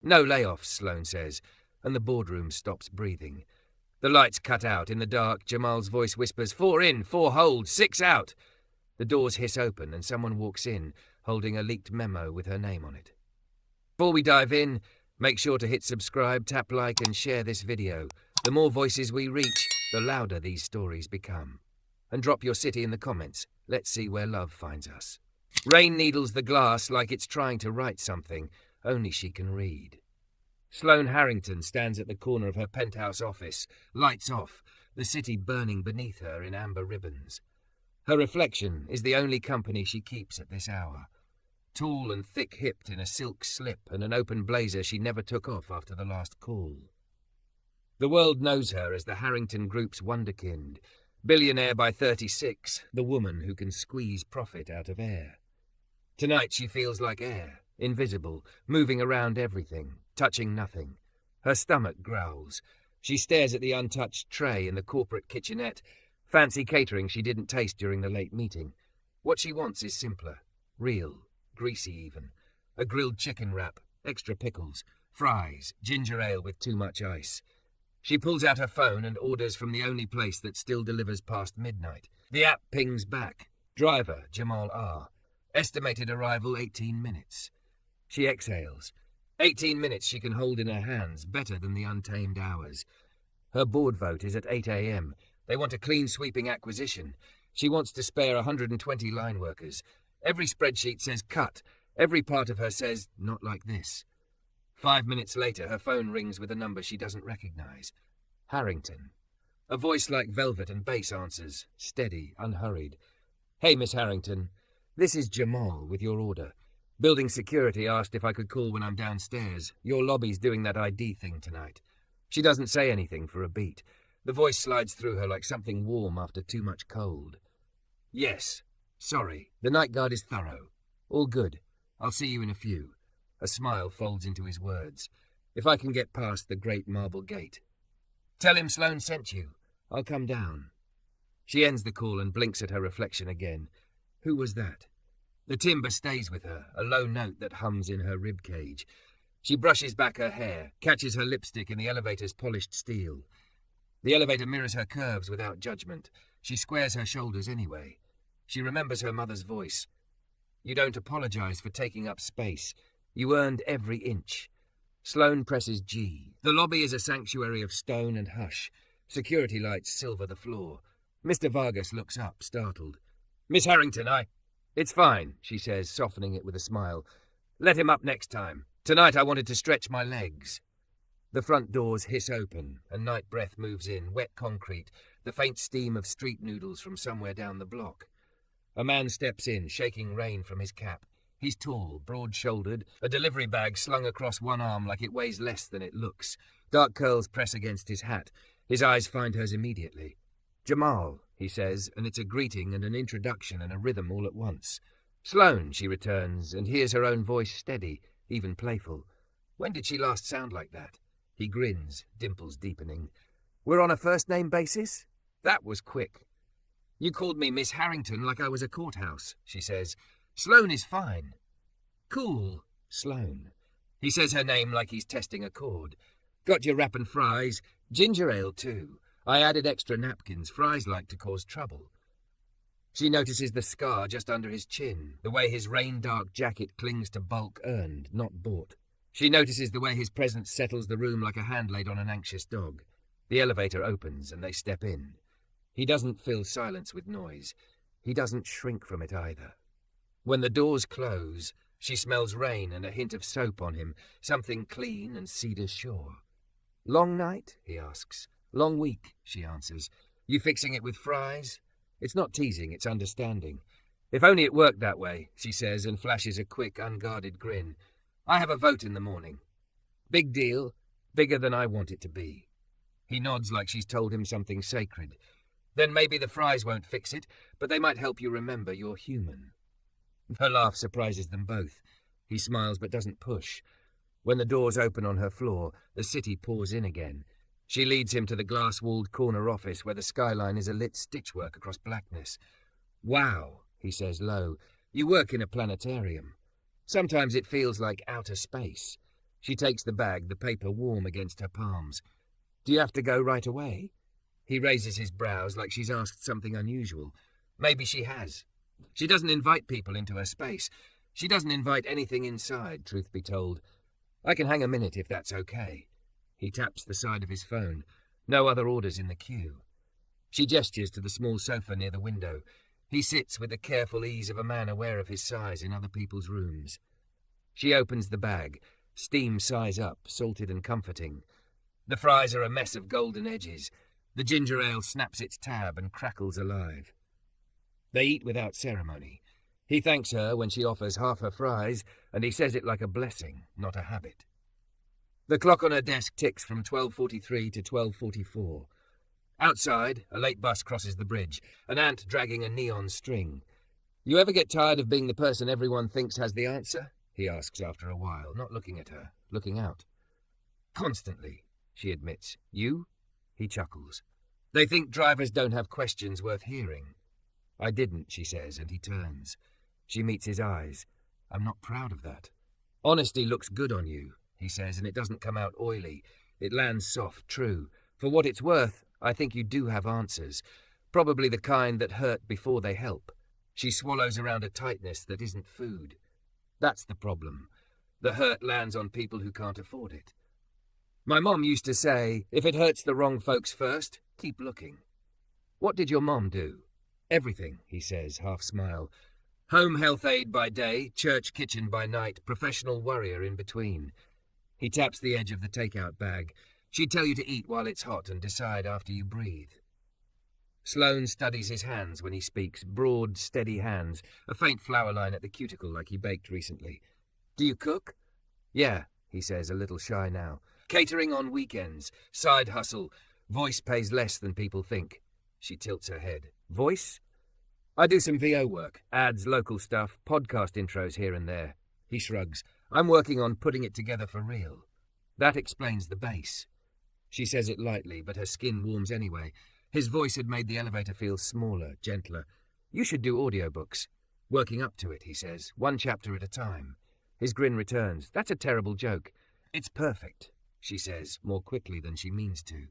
No layoffs, Sloane says, and the boardroom stops breathing. The lights cut out. In the dark, Jamal's voice whispers, 4 in, 4 hold, 6 out. The doors hiss open and someone walks in, holding a leaked memo with her name on it. Before we dive in, make sure to hit subscribe, tap like and share this video. The more voices we reach, the louder these stories become. And drop your city in the comments. Let's see where love finds us. Rain needles the glass like it's trying to write something only she can read. Sloane Harrington stands at the corner of her penthouse office, lights off, the city burning beneath her in amber ribbons. Her reflection is the only company she keeps at this hour. Tall and thick-hipped in a silk slip and an open blazer she never took off after the last call. The world knows her as the Harrington Group's wonderkind, billionaire by 36, the woman who can squeeze profit out of air. Tonight she feels like air, invisible, moving around everything, touching nothing. Her stomach growls. She stares at the untouched tray in the corporate kitchenette, fancy catering she didn't taste during the late meeting. What she wants is simpler, real, greasy even. A grilled chicken wrap, extra pickles, fries, ginger ale with too much ice. She pulls out her phone and orders from the only place that still delivers past midnight. The app pings back. Driver, Jamal R. Estimated arrival 18 minutes. She exhales. 18 minutes she can hold in her hands, better than the untamed hours. Her board vote is at 8 a.m. They want a clean sweeping acquisition. She wants to spare 120 line workers. Every spreadsheet says cut. Every part of her says, not like this. 5 minutes later, her phone rings with a number she doesn't recognize. Harrington. A voice like velvet and bass answers, steady, unhurried. Hey, Miss Harrington. This is Jamal with your order. Building security asked if I could call when I'm downstairs. Your lobby's doing that ID thing tonight. She doesn't say anything for a beat. The voice slides through her like something warm after too much cold. Yes. Sorry. The night guard is thorough. All good. I'll see you in a few. A smile folds into his words. If I can get past the great marble gate. Tell him Sloane sent you. I'll come down. She ends the call and blinks at her reflection again. Who was that? The timbre stays with her, a low note that hums in her ribcage. She brushes back her hair, catches her lipstick in the elevator's polished steel. The elevator mirrors her curves without judgment. She squares her shoulders anyway. She remembers her mother's voice. You don't apologize for taking up space. You earned every inch. Sloane presses G. The lobby is a sanctuary of stone and hush. Security lights silver the floor. Mr. Vargas looks up, startled. Miss Harrington, It's fine, she says, softening it with a smile. Let him up next time. Tonight I wanted to stretch my legs. The front doors hiss open. A night breath moves in, wet concrete, the faint steam of street noodles from somewhere down the block. A man steps in, shaking rain from his cap. He's tall, broad-shouldered, a delivery bag slung across one arm like it weighs less than it looks. Dark curls press against his hat. His eyes find hers immediately. Jamal, he says, and it's a greeting and an introduction and a rhythm all at once. Sloane, she returns, and hears her own voice steady, even playful. When did she last sound like that? He grins, dimples deepening. We're on a first-name basis? That was quick. You called me Miss Harrington like I was a courthouse, she says. Sloane is fine. Cool, Sloane. He says her name like he's testing a chord. Got your wrap and fries. Ginger ale, too. I added extra napkins. Fries like to cause trouble. She notices the scar just under his chin, the way his rain-dark jacket clings to bulk earned, not bought. She notices the way his presence settles the room like a hand laid on an anxious dog. The elevator opens and they step in. He doesn't fill silence with noise. He doesn't shrink from it either. When the doors close, she smells rain and a hint of soap on him, something clean and cedar sure. Long night? He asks. Long week, she answers. You fixing it with fries? It's not teasing, it's understanding. If only it worked that way, she says, and flashes a quick, unguarded grin. I have a vote in the morning. Big deal, bigger than I want it to be. He nods like she's told him something sacred. Then maybe the fries won't fix it, but they might help you remember you're human. Her laugh surprises them both. He smiles but doesn't push. When the doors open on her floor, the city pours in again. She leads him to the glass-walled corner office where the skyline is a lit stitchwork across blackness. Wow, he says low, you work in a planetarium. Sometimes it feels like outer space. She takes the bag, the paper warm against her palms. Do you have to go right away? He raises his brows like she's asked something unusual. Maybe she has. She doesn't invite people into her space. She doesn't invite anything inside, truth be told. I can hang a minute if that's okay. He taps the side of his phone. No other orders in the queue. She gestures to the small sofa near the window. He sits with the careful ease of a man aware of his size in other people's rooms. She opens the bag. Steam size up, salted and comforting. The fries are a mess of golden edges. The ginger ale snaps its tab and crackles alive. They eat without ceremony. He thanks her when she offers half her fries, and he says it like a blessing, not a habit. The clock on her desk ticks from 12:43 to 12:44. Outside, a late bus crosses the bridge, an ant dragging a neon string. You ever get tired of being the person everyone thinks has the answer? He asks after a while, not looking at her, looking out. Constantly, she admits. You? He chuckles. They think drivers don't have questions worth hearing. I didn't, she says, and he turns. She meets his eyes. I'm not proud of that. Honesty looks good on you, he says, and it doesn't come out oily. It lands soft, true. For what it's worth, I think you do have answers. Probably the kind that hurt before they help. She swallows around a tightness that isn't food. That's the problem. The hurt lands on people who can't afford it. My mom used to say, if it hurts the wrong folks first, keep looking. What did your mom do? Everything, he says, half smile. Home health aide by day, church kitchen by night, professional warrior in between. He taps the edge of the takeout bag. She'd tell you to eat while it's hot and decide after you breathe. Sloane studies his hands when he speaks, broad, steady hands, a faint flower line at the cuticle like he baked recently. Do you cook? Yeah, he says, a little shy now. Catering on weekends, side hustle. Voice pays less than people think. She tilts her head. Voice? I do some VO work, ads, local stuff, podcast intros here and there. He shrugs. I'm working on putting it together for real. That explains the bass. She says it lightly, but her skin warms anyway. His voice had made the elevator feel smaller, gentler. You should do audiobooks. Working up to it, he says, one chapter at a time. His grin returns. That's a terrible joke. It's perfect, she says, more quickly than she means to.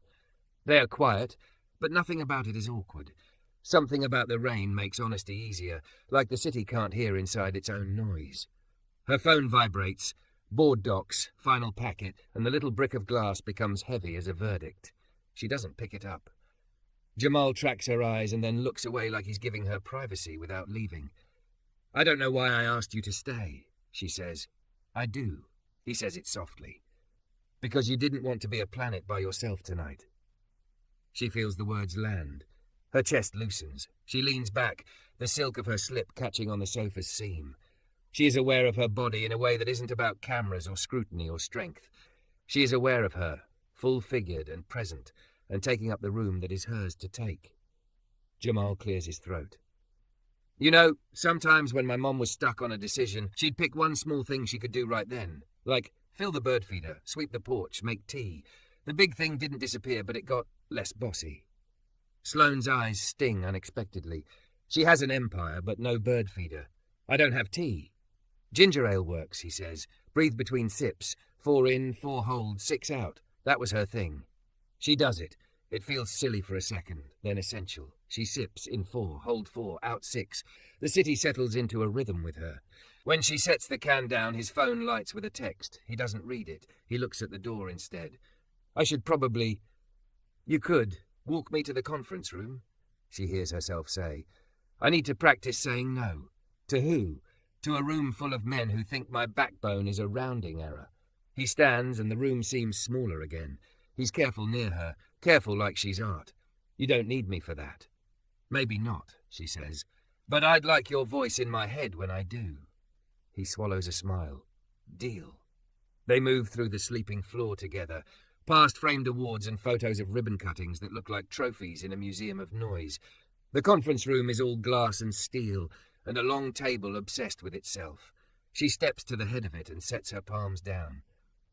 They are quiet, but nothing about it is awkward. Something about the rain makes honesty easier, like the city can't hear inside its own noise. Her phone vibrates. Board docs, final packet, and the little brick of glass becomes heavy as a verdict. She doesn't pick it up. Jamal tracks her eyes and then looks away like he's giving her privacy without leaving. I don't know why I asked you to stay, she says. I do, he says it softly. Because you didn't want to be a planet by yourself tonight. She feels the words land. Her chest loosens. She leans back, the silk of her slip catching on the sofa's seam. She is aware of her body in a way that isn't about cameras or scrutiny or strength. She is aware of her, full-figured and present, and taking up the room that is hers to take. Jamal clears his throat. You know, sometimes when my mom was stuck on a decision, she'd pick one small thing she could do right then. Like, fill the bird feeder, sweep the porch, make tea. The big thing didn't disappear, but it got less bossy. Sloane's eyes sting unexpectedly. She has an empire, but no bird feeder. I don't have tea. Ginger ale works, he says. Breathe between sips. 4 in, 4 hold, 6 out. That was her thing. She does it. It feels silly for a second, then essential. She sips in 4, hold 4, out 6. The city settles into a rhythm with her. When she sets the can down, his phone lights with a text. He doesn't read it. He looks at the door instead. I should probably... You could walk me to the conference room, she hears herself say. I need to practice saying no. To who? To a room full of men who think my backbone is a rounding error. He stands and the room seems smaller again. He's careful near her, careful like she's art. You don't need me for that. Maybe not, she says, but I'd like your voice in my head when I do. He swallows a smile. Deal. They move through the sleeping floor together, past framed awards and photos of ribbon cuttings that look like trophies in a museum of noise. The conference room is all glass and steel, and a long table obsessed with itself. She steps to the head of it and sets her palms down.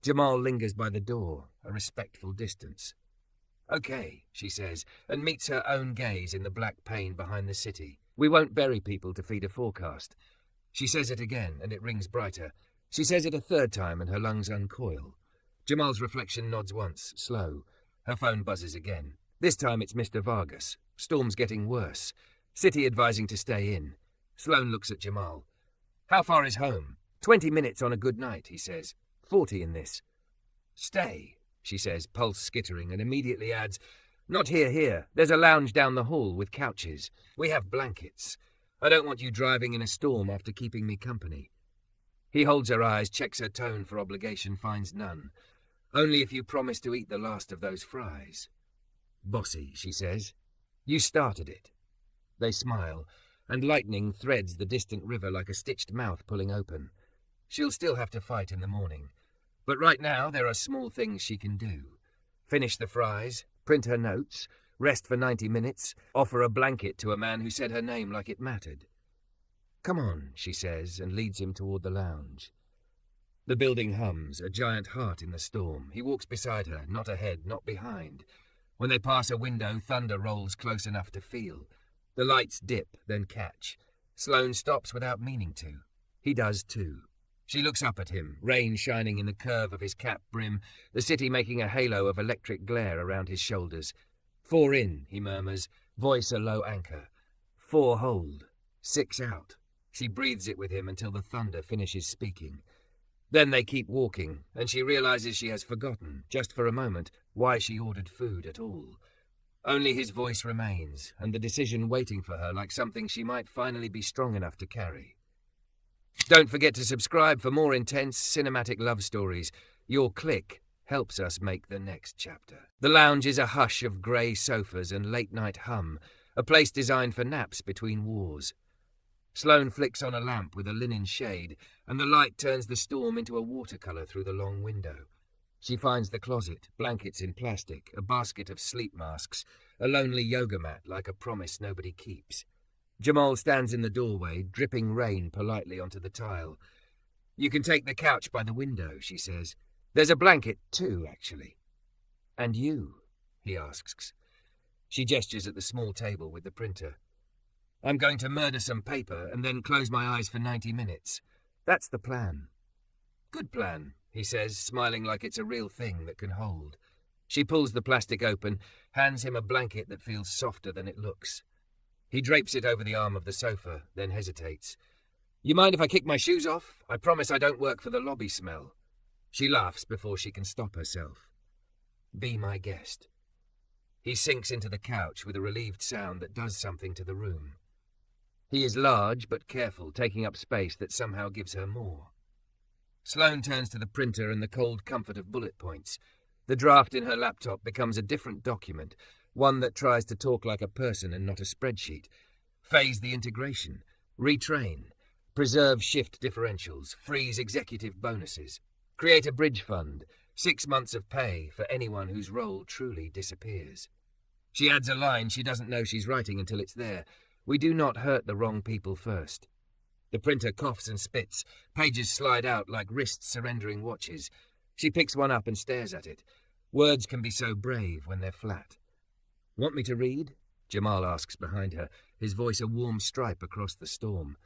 Jamal lingers by the door, a respectful distance. Okay, she says, and meets her own gaze in the black pane behind the city. We won't bury people to feed a forecast. She says it again, and it rings brighter. She says it a third time and her lungs uncoil. Jamal's reflection nods once, slow. Her phone buzzes again. This time it's Mr. Vargas. Storm's getting worse. City advising to stay in. Sloane looks at Jamal. How far is home? 20 minutes on a good night, he says. 40 in this. Stay, she says, pulse skittering, and immediately adds, Not here. There's a lounge down the hall with couches. We have blankets. I don't want you driving in a storm after keeping me company. He holds her eyes, checks her tone for obligation, finds none. Only if you promise to eat the last of those fries. Bossy, she says. You started it. They smile, and lightning threads the distant river like a stitched mouth pulling open. She'll still have to fight in the morning. But right now there are small things she can do. Finish the fries, print her notes, rest for 90 minutes, offer a blanket to a man who said her name like it mattered. Come on, she says, and leads him toward the lounge. The building hums, a giant heart in the storm. He walks beside her, not ahead, not behind. When they pass a window, thunder rolls close enough to feel. The lights dip, then catch. Sloane stops without meaning to. He does too. She looks up at him, rain shining in the curve of his cap brim, the city making a halo of electric glare around his shoulders. 4 in, he murmurs, voice a low anchor. 4 hold. 6 out. She breathes it with him until the thunder finishes speaking. Then they keep walking, and she realizes she has forgotten, just for a moment, why she ordered food at all. Only his voice remains, and the decision waiting for her like something she might finally be strong enough to carry. Don't forget to subscribe for more intense cinematic love stories. Your click helps us make the next chapter. The lounge is a hush of grey sofas and late-night hum, a place designed for naps between wars. Sloane flicks on a lamp with a linen shade, and the light turns the storm into a watercolour through the long window. She finds the closet, blankets in plastic, a basket of sleep masks, a lonely yoga mat like a promise nobody keeps. Jamal stands in the doorway, dripping rain politely onto the tile. You can take the couch by the window, she says. There's a blanket too, actually. And you? He asks. She gestures at the small table with the printer. I'm going to murder some paper and then close my eyes for 90 minutes. That's the plan. Good plan, he says, smiling like it's a real thing that can hold. She pulls the plastic open, hands him a blanket that feels softer than it looks. He drapes it over the arm of the sofa, then hesitates. You mind if I kick my shoes off? I promise I don't work for the lobby smell. She laughs before she can stop herself. Be my guest. He sinks into the couch with a relieved sound that does something to the room. He is large but careful, taking up space that somehow gives her more. Sloane turns to the printer and the cold comfort of bullet points. The draft in her laptop becomes a different document, one that tries to talk like a person and not a spreadsheet. Phase the integration. Retrain. Preserve shift differentials. Freeze executive bonuses. Create a bridge fund. 6 months of pay for anyone whose role truly disappears. She adds a line she doesn't know she's writing until it's there. We do not hurt the wrong people first. The printer coughs and spits. Pages slide out like wrists surrendering watches. She picks one up and stares at it. Words can be so brave when they're flat. Want me to read? Jamal asks behind her, his voice a warm stripe across the storm.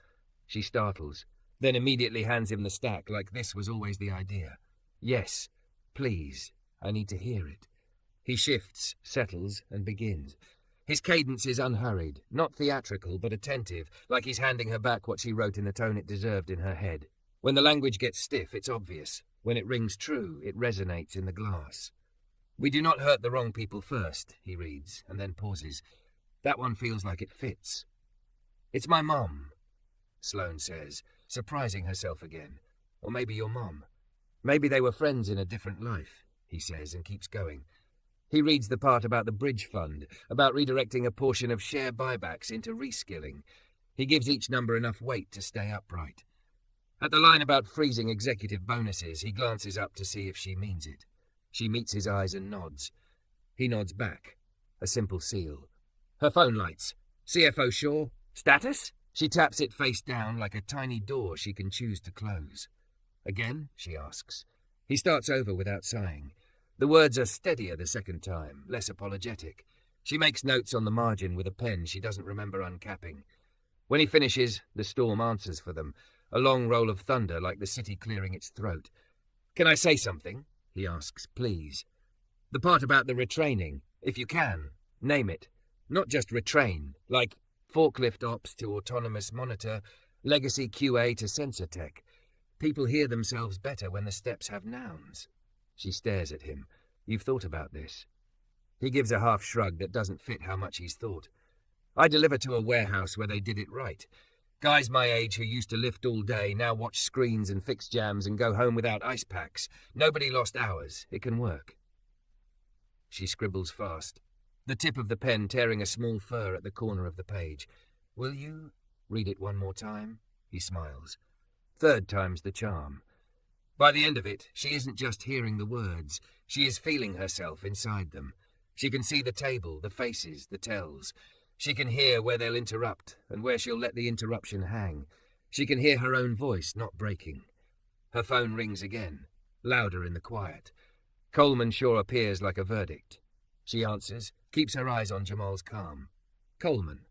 She startles, then immediately hands him the stack like this was always the idea. Yes, please, I need to hear it. He shifts, settles, and begins. His cadence is unhurried, not theatrical, but attentive, like he's handing her back what she wrote in the tone it deserved in her head. When the language gets stiff, it's obvious. When it rings true, it resonates in the glass. We do not hurt the wrong people first, he reads, and then pauses. That one feels like it fits. It's my mom, Sloane says, surprising herself again. Or maybe your mom. Maybe they were friends in a different life, he says, and keeps going. He reads the part about the bridge fund, about redirecting a portion of share buybacks into reskilling. He gives each number enough weight to stay upright. At the line about freezing executive bonuses, he glances up to see if she means it. She meets his eyes and nods. He nods back. A simple seal. Her phone lights. CFO Shaw? Status? She taps it face down like a tiny door she can choose to close. Again? She asks. He starts over without sighing. The words are steadier the second time, less apologetic. She makes notes on the margin with a pen she doesn't remember uncapping. When he finishes, the storm answers for them. a long roll of thunder like the city clearing its throat. "Can I say something?" he asks. "Please. The part about the retraining, if you can, name it. Not just retrain, like forklift ops to autonomous monitor, legacy QA to sensor tech. People hear themselves better when the steps have nouns." She stares at him. "You've thought about this?" He gives a half shrug that doesn't fit how much he's thought. "I deliver to a warehouse where they did it right. Guys my age who used to lift all day now watch screens and fix jams and go home without ice packs. Nobody lost hours. It can work." She scribbles fast, the tip of the pen tearing a small fur at the corner of the page. "Will you read it one more time?" He smiles. Third time's the charm. By the end of it, she isn't just hearing the words. She is feeling herself inside them. She can see the table, the faces, the tells. She can hear where they'll interrupt and where she'll let the interruption hang. She can hear her own voice not breaking. Her phone rings again, louder in the quiet. Coleman sure appears like a verdict. She answers, keeps her eyes on Jamal's calm. "Coleman,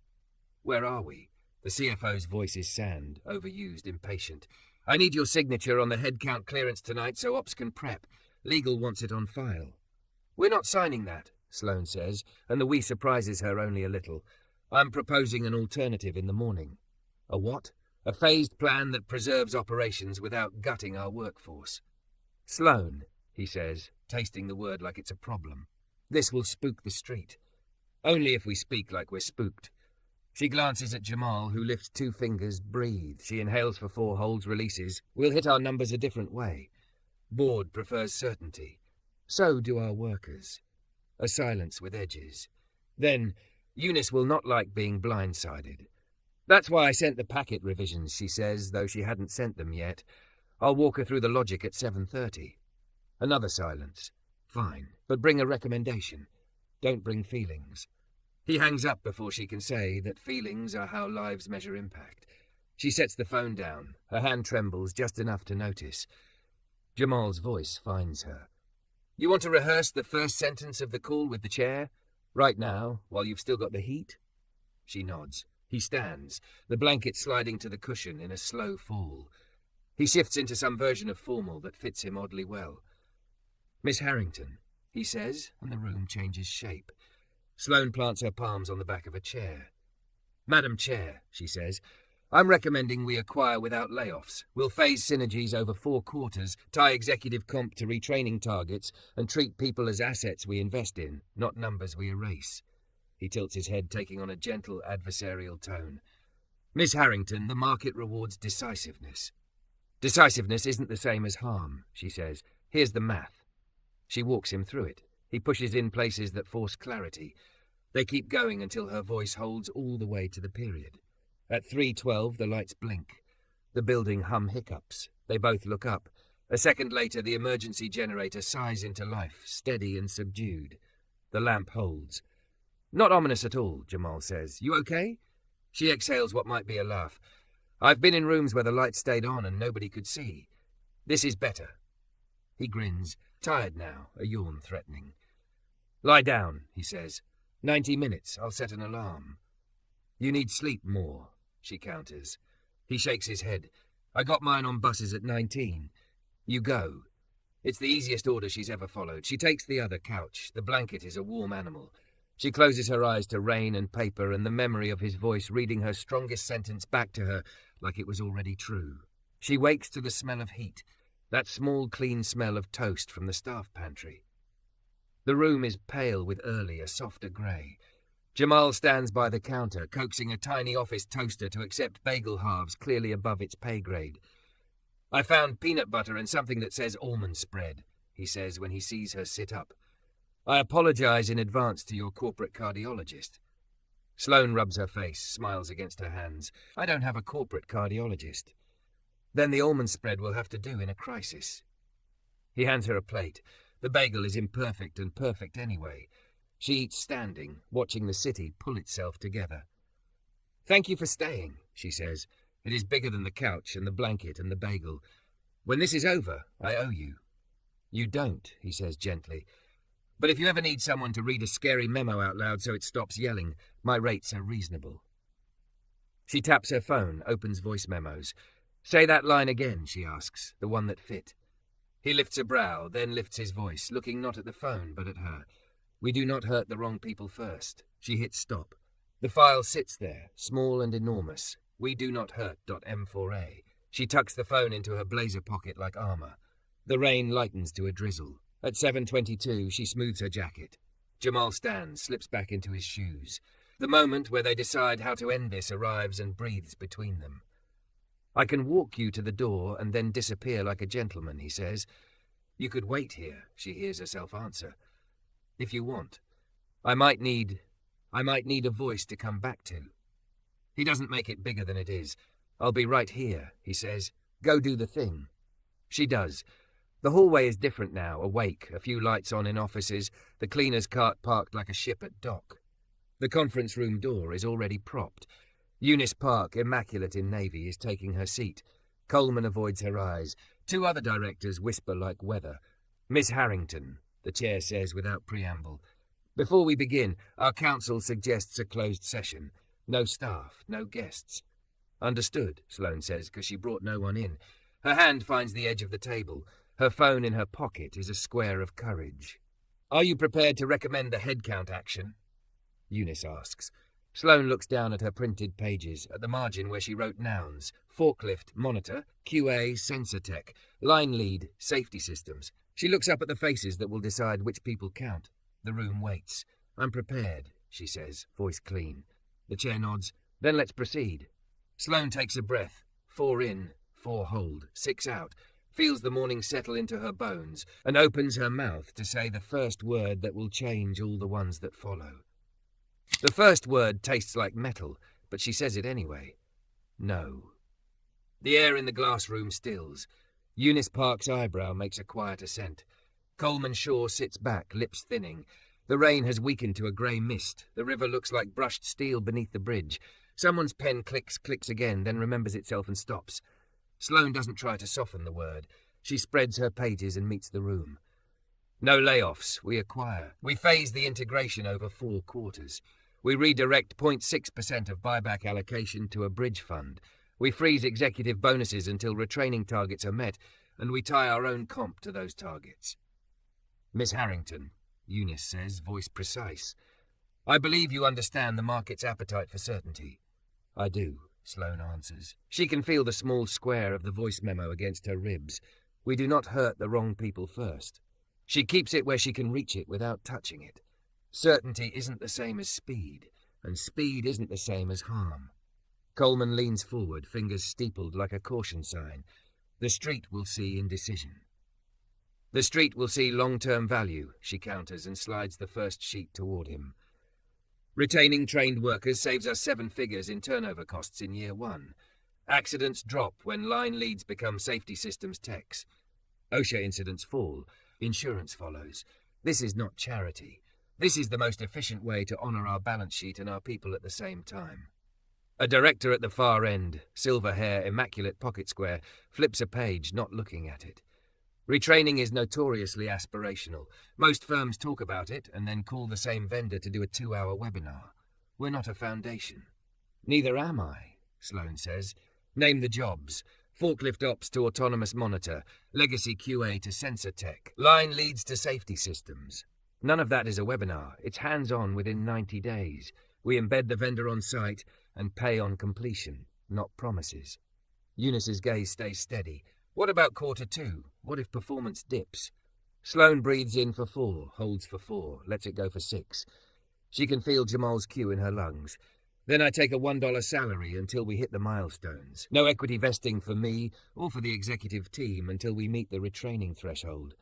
where are we?" The CFO's voice is sand, overused, impatient. "I need your signature on the headcount clearance tonight so Ops can prep. Legal wants it on file." "We're not signing that," Sloane says, and the "we" surprises her only a little. "I'm proposing an alternative in the morning." "A what?" "A phased plan that preserves operations without gutting our workforce." "Sloane," he says, tasting the word like it's a problem. "This will spook the street. Only if we speak like we're spooked." She glances at Jamal, who lifts 2 fingers. "Breathe." She inhales for 4 holds, releases. "We'll hit our numbers a different way. Board prefers certainty. So do our workers." A silence with edges. Then, "Eunice will not like being blindsided. That's why I sent the packet revisions," she says, though she hadn't sent them yet. "I'll walk her through the logic at 7:30. Another silence. "Fine, but bring a recommendation. Don't bring feelings." He hangs up before she can say that feelings are how lives measure impact. She sets the phone down. Her hand trembles just enough to notice. Jamal's voice finds her. "You want to rehearse the first sentence of the call with the chair? Right now, while you've still got the heat?" She nods. He stands, the blanket sliding to the cushion in a slow fall. He shifts into some version of formal that fits him oddly well. "Miss Harrington," he says, and the room changes shape. Sloane plants her palms on the back of a chair. "Madam Chair," she says, "I'm recommending we acquire without layoffs. We'll phase synergies over 4 quarters, tie executive comp to retraining targets, and treat people as assets we invest in, not numbers we erase." He tilts his head, taking on a gentle adversarial tone. "Miss Harrington, the market rewards decisiveness." "Decisiveness isn't the same as harm," she says. "Here's the math." She walks him through it. He pushes in places that force clarity. They keep going until her voice holds all the way to the period. At 3:12, the lights blink. The building hum hiccups. They both look up. A second later, the emergency generator sighs into life, steady and subdued. The lamp holds. "Not ominous at all," Jamal says. "You okay?" She exhales what might be a laugh. "I've been in rooms where the lights stayed on and nobody could see. This is better." He grins, tired now, a yawn threatening. "Lie down," he says. 90 minutes, I'll set an alarm." "You need sleep more," she counters. He shakes his head. "I got mine on buses at 19. You go." It's the easiest order she's ever followed. She takes the other couch. The blanket is a warm animal. She closes her eyes to rain and paper and the memory of his voice reading her strongest sentence back to her like it was already true. She wakes to the smell of heat, that small, clean smell of toast from the staff pantry. The room is pale with early, a softer grey. Jamal stands by the counter, coaxing a tiny office toaster to accept bagel halves clearly above its pay grade. "I found peanut butter and something that says almond spread," he says when he sees her sit up. "I apologize in advance to your corporate cardiologist." Sloane rubs her face, smiles against her hands. "I don't have a corporate cardiologist." "Then the almond spread will have to do in a crisis." He hands her a plate. The bagel is imperfect and perfect anyway. She eats standing, watching the city pull itself together. "Thank you for staying," she says. "It is bigger than the couch and the blanket and the bagel. When this is over, I owe you." "You don't," he says gently. "But if you ever need someone to read a scary memo out loud so it stops yelling, my rates are reasonable." She taps her phone, opens voice memos. Say that line again, she asks, the one that fit. He lifts a brow, then lifts his voice, looking not at the phone, but at her. We do not hurt the wrong people first. She hits stop. The file sits there, small and enormous. We do not hurt .m4a. She tucks the phone into her blazer pocket like armor. The rain lightens to a drizzle. At 7:22, she smooths her jacket. Jamal stands, slips back into his shoes. The moment where they decide how to end this arrives and breathes between them. I can walk you to the door and then disappear like a gentleman, he says. You could wait here, she hears herself answer. If you want. I might need a voice to come back to. He doesn't make it bigger than it is. I'll be right here, he says. Go do the thing. She does. The hallway is different now, awake, a few lights on in offices, the cleaner's cart parked like a ship at dock. The conference room door is already propped. Eunice Park, immaculate in navy, is taking her seat. Coleman avoids her eyes. Two other directors whisper like weather. Miss Harrington, the chair says without preamble. Before we begin, our counsel suggests a closed session. No staff, no guests. Understood, Sloane says, because she brought no one in. Her hand finds the edge of the table. Her phone in her pocket is a square of courage. Are you prepared to recommend the headcount action? Eunice asks. Sloane looks down at her printed pages, at the margin where she wrote nouns. Forklift, monitor, QA, sensor tech, line lead, safety systems. She looks up at the faces that will decide which people count. The room waits. I'm prepared, she says, voice clean. The chair nods. Then let's proceed. Sloane takes a breath. 4 in, 4 hold, 6 out. Feels the morning settle into her bones and opens her mouth to say the first word that will change all the ones that follow. The first word tastes like metal, but she says it anyway. No. The air in the glass room stills. Eunice Park's eyebrow makes a quiet ascent. Coleman Shaw sits back, lips thinning. The rain has weakened to a grey mist. The river looks like brushed steel beneath the bridge. Someone's pen clicks again, then remembers itself and stops. Sloane doesn't try to soften the word. She spreads her pages and meets the room. No layoffs. We acquire. We phase the integration over 4 quarters. We redirect 0.6% of buyback allocation to a bridge fund. We freeze executive bonuses until retraining targets are met, and we tie our own comp to those targets. Miss Harrington, Eunice says, voice precise. I believe you understand the market's appetite for certainty. I do, Sloane answers. She can feel the small square of the voice memo against her ribs. We do not hurt the wrong people first. She keeps it where she can reach it without touching it. Certainty isn't the same as speed, and speed isn't the same as harm. Coleman leans forward, fingers steepled like a caution sign. The street will see indecision. The street will see long-term value, she counters and slides the first sheet toward him. Retaining trained workers saves us 7 figures in turnover costs in year 1. Accidents drop when line leads become safety systems techs. OSHA incidents fall. Insurance follows. This is not charity. This is the most efficient way to honour our balance sheet and our people at the same time. A director at the far end, silver hair, immaculate pocket square, flips a page, not looking at it. Retraining is notoriously aspirational. Most firms talk about it and then call the same vendor to do a 2-hour webinar. We're not a foundation. Neither am I, Sloane says. Name the jobs. Forklift ops to autonomous monitor, legacy QA to sensor tech, line leads to safety systems. None of that is a webinar. It's hands-on within 90 days. We embed the vendor on site and pay on completion, not promises. Eunice's gaze stays steady. What about quarter 2? What if performance dips? Sloane breathes in for 4, holds for 4, lets it go for 6. She can feel Jamal's cue in her lungs. Then I take a $1 salary until we hit the milestones. No equity vesting for me or for the executive team until we meet the retraining threshold.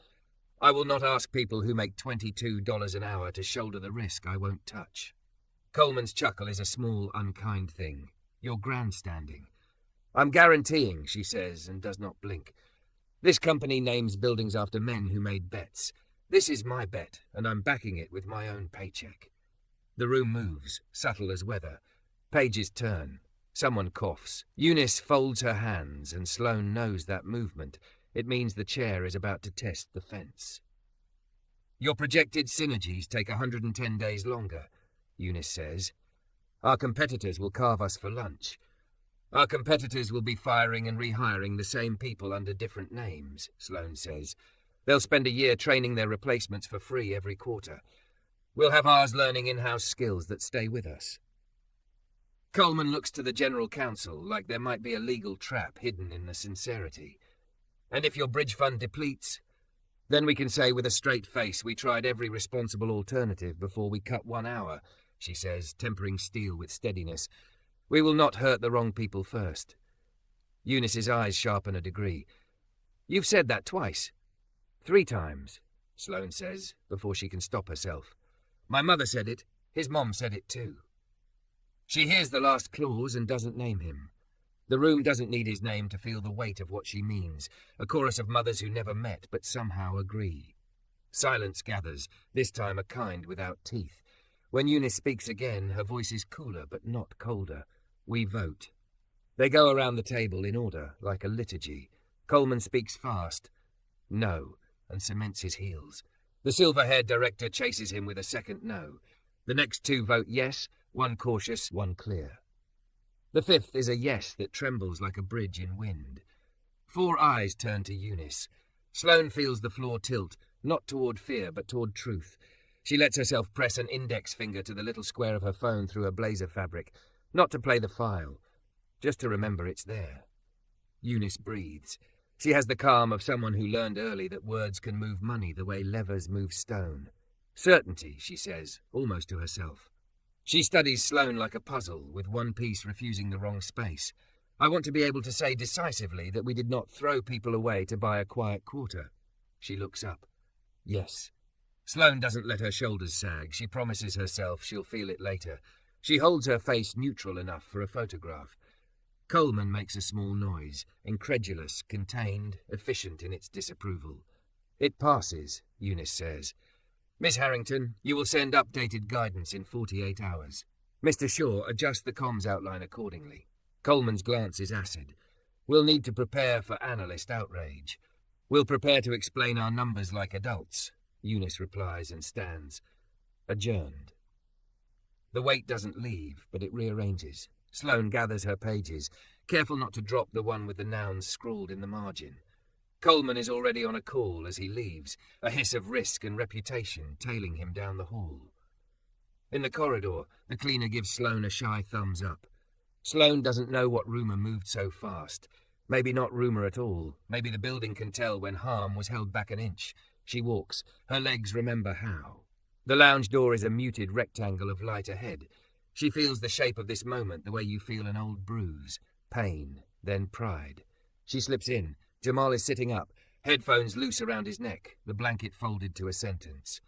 I will not ask people who make $22 an hour to shoulder the risk I won't touch. Coleman's chuckle is a small, unkind thing. You're grandstanding. I'm guaranteeing, she says, and does not blink. This company names buildings after men who made bets. This is my bet, and I'm backing it with my own paycheck. The room moves, subtle as weather. Pages turn. Someone coughs. Eunice folds her hands, and Sloane knows that movement. It means the chair is about to test the fence. Your projected synergies take 110 days longer, Eunice says. Our competitors will carve us for lunch. Our competitors will be firing and rehiring the same people under different names, Sloane says. They'll spend a year training their replacements for free every quarter. We'll have ours learning in-house skills that stay with us. Coleman looks to the General Counsel like there might be a legal trap hidden in the sincerity. And if your bridge fund depletes, then we can say with a straight face we tried every responsible alternative before we cut 1 hour, she says, tempering steel with steadiness. We will not hurt the wrong people first. Eunice's eyes sharpen a degree. You've said that twice. 3 times, Sloane says, before she can stop herself. My mother said it. His mom said it too. She hears the last clause and doesn't name him. The room doesn't need his name to feel the weight of what she means, a chorus of mothers who never met but somehow agree. Silence gathers, this time a kind without teeth. When Eunice speaks again, her voice is cooler but not colder. We vote. They go around the table in order, like a liturgy. Coleman speaks fast. No, and cements his heels. The silver-haired director chases him with a second no. The next 2 vote yes, 1 cautious, 1 clear. The 5th is a yes that trembles like a bridge in wind. 4 eyes turn to Eunice. Sloane feels the floor tilt, not toward fear, but toward truth. She lets herself press an index finger to the little square of her phone through her blazer fabric, not to play the file, just to remember it's there. Eunice breathes. She has the calm of someone who learned early that words can move money the way levers move stone. Certainty, she says, almost to herself. She studies Sloane like a puzzle, with one piece refusing the wrong space. I want to be able to say decisively that we did not throw people away to buy a quiet quarter. She looks up. Yes. Sloane doesn't let her shoulders sag. She promises herself she'll feel it later. She holds her face neutral enough for a photograph. Coleman makes a small noise, incredulous, contained, efficient in its disapproval. It passes, Eunice says. Miss Harrington, you will send updated guidance in 48 hours. Mr. Shaw, adjust the comms outline accordingly. Coleman's glance is acid. We'll need to prepare for analyst outrage. We'll prepare to explain our numbers like adults, Eunice replies and stands. Adjourned. The weight doesn't leave, but it rearranges. Sloane gathers her pages, careful not to drop the one with the nouns scrawled in the margin. Coleman is already on a call as he leaves, a hiss of risk and reputation tailing him down the hall. In the corridor, the cleaner gives Sloane a shy thumbs up. Sloane doesn't know what rumour moved so fast. Maybe not rumour at all. Maybe the building can tell when harm was held back an inch. She walks. Her legs remember how. The lounge door is a muted rectangle of light ahead. She feels the shape of this moment the way you feel an old bruise. Pain, then pride. She slips in. Jamal is sitting up, headphones loose around his neck, the blanket folded to a sentence.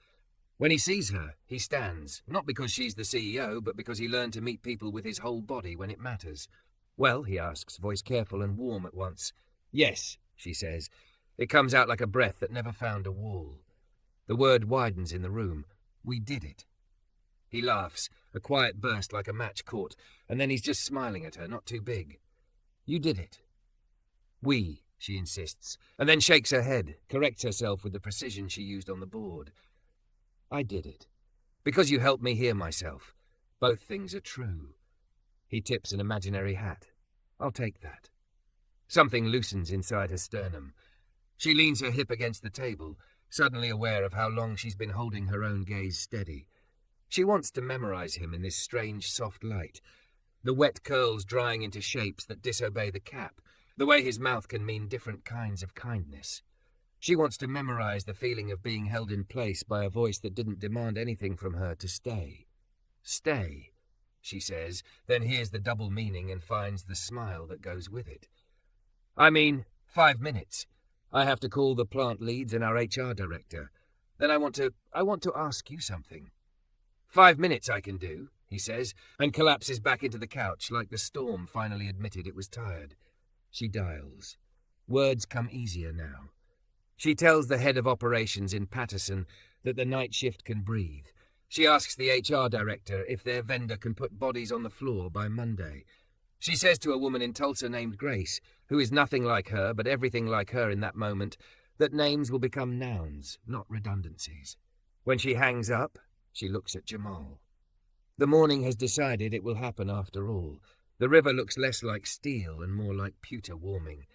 When he sees her, he stands, not because she's the CEO, but because he learned to meet people with his whole body when it matters. Well, he asks, voice careful and warm at once. Yes, she says. It comes out like a breath that never found a wall. The word widens in the room. We did it. He laughs, a quiet burst like a match caught, and then he's just smiling at her, not too big. You did it. We, she insists, and then shakes her head, corrects herself with the precision she used on the board. I did it. Because you helped me hear myself. Both things are true. He tips an imaginary hat. I'll take that. Something loosens inside her sternum. She leans her hip against the table, suddenly aware of how long she's been holding her own gaze steady. She wants to memorize him in this strange soft light, the wet curls drying into shapes that disobey the cap, the way his mouth can mean different kinds of kindness. She wants to memorize the feeling of being held in place by a voice that didn't demand anything from her to stay. Stay, she says, then hears the double meaning and finds the smile that goes with it. I mean, 5 minutes. I have to call the plant leads and our HR director. Then I want to ask you something. 5 minutes I can do, he says, and collapses back into the couch like the storm finally admitted it was tired. She dials. Words come easier now. She tells the head of operations in Patterson that the night shift can breathe. She asks the HR director if their vendor can put bodies on the floor by Monday. She says to a woman in Tulsa named Grace, who is nothing like her but everything like her in that moment, that names will become nouns, not redundancies. When she hangs up, she looks at Jamal. The morning has decided it will happen after all. The river looks less like steel and more like pewter warming.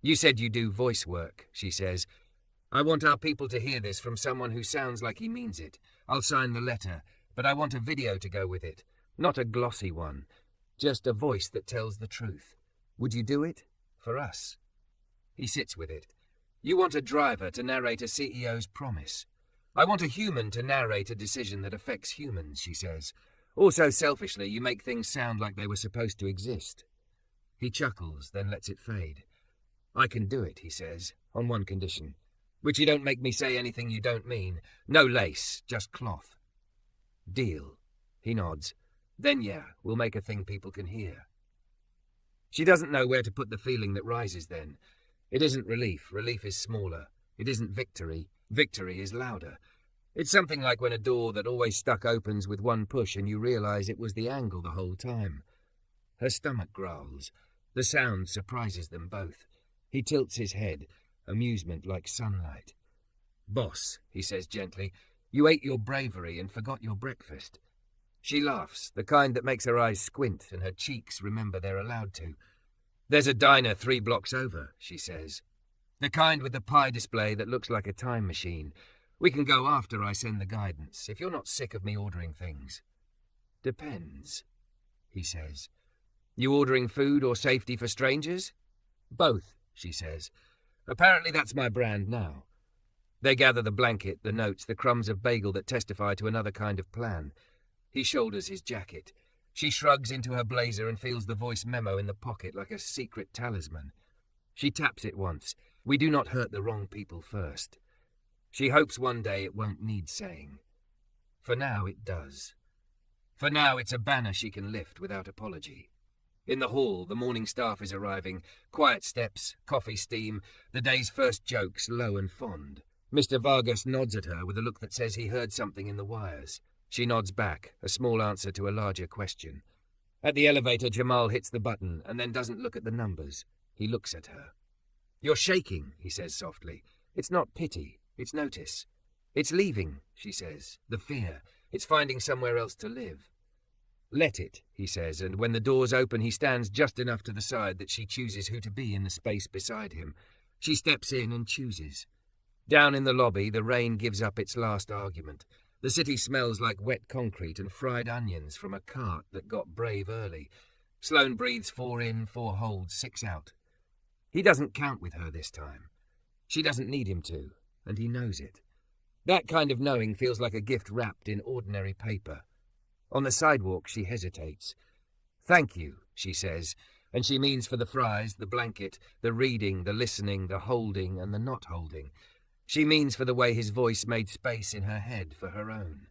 You said you do voice work, she says. I want our people to hear this from someone who sounds like he means it. I'll sign the letter, but I want a video to go with it. Not a glossy one. Just a voice that tells the truth. Would you do it? For us? He sits with it. You want a driver to narrate a CEO's promise. I want a human to narrate a decision that affects humans, she says. Also, selfishly, you make things sound like they were supposed to exist. He chuckles, then lets it fade. I can do it, he says, on one condition. Which you don't make me say anything you don't mean. No lace, just cloth. Deal. He nods. Then yeah, we'll make a thing people can hear. She doesn't know where to put the feeling that rises then. It isn't relief. Relief is smaller. It isn't victory. Victory is louder. It's something like when a door that always stuck opens with one push and you realize it was the angle the whole time. Her stomach growls. The sound surprises them both. He tilts his head, amusement like sunlight. Boss, he says gently, you ate your bravery and forgot your breakfast. She laughs, the kind that makes her eyes squint and her cheeks remember they're allowed to. There's a diner 3 blocks over, she says. The kind with the pie display that looks like a time machine. We can go after I send the guidance, if you're not sick of me ordering things. Depends, he says. You ordering food or safety for strangers? Both, she says. Apparently that's my brand now. They gather the blanket, the notes, the crumbs of bagel that testify to another kind of plan. He shoulders his jacket. She shrugs into her blazer and feels the voice memo in the pocket like a secret talisman. She taps it once. We do not hurt the wrong people first. She hopes one day it won't need saying. For now it does. For now it's a banner she can lift without apology. In the hall, the morning staff is arriving. Quiet steps, coffee steam, the day's first jokes low and fond. Mr. Vargas nods at her with a look that says he heard something in the wires. She nods back, a small answer to a larger question. At the elevator, Jamal hits the button and then doesn't look at the numbers. He looks at her. You're shaking, he says softly. It's not pity, it's notice. It's leaving, she says, the fear. It's finding somewhere else to live. Let it, he says, and when the doors open he stands just enough to the side that she chooses who to be in the space beside him. She steps in and chooses. Down in the lobby, the rain gives up its last argument. The city smells like wet concrete and fried onions from a cart that got brave early. Sloane breathes 4 in, 4 holds, 6 out. He doesn't count with her this time. She doesn't need him to, and he knows it. That kind of knowing feels like a gift wrapped in ordinary paper. On the sidewalk, she hesitates. Thank you, she says, and she means for the fries, the blanket, the reading, the listening, the holding, and the not holding. She means for the way his voice made space in her head for her own.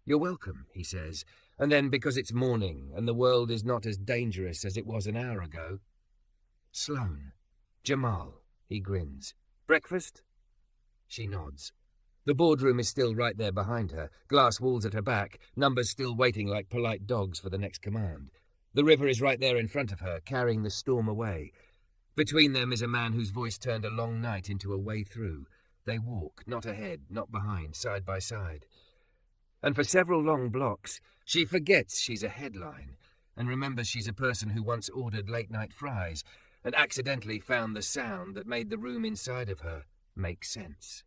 You're welcome, he says, and then because it's morning and the world is not as dangerous as it was an hour ago. Sloane. Jamal, he grins. Breakfast? She nods. The boardroom is still right there behind her, glass walls at her back, numbers still waiting like polite dogs for the next command. The river is right there in front of her, carrying the storm away. Between them is a man whose voice turned a long night into a way through. They walk, not ahead, not behind, side by side. And for several long blocks, she forgets she's a headline, and remembers she's a person who once ordered late-night fries, and accidentally found the sound that made the room inside of her make sense.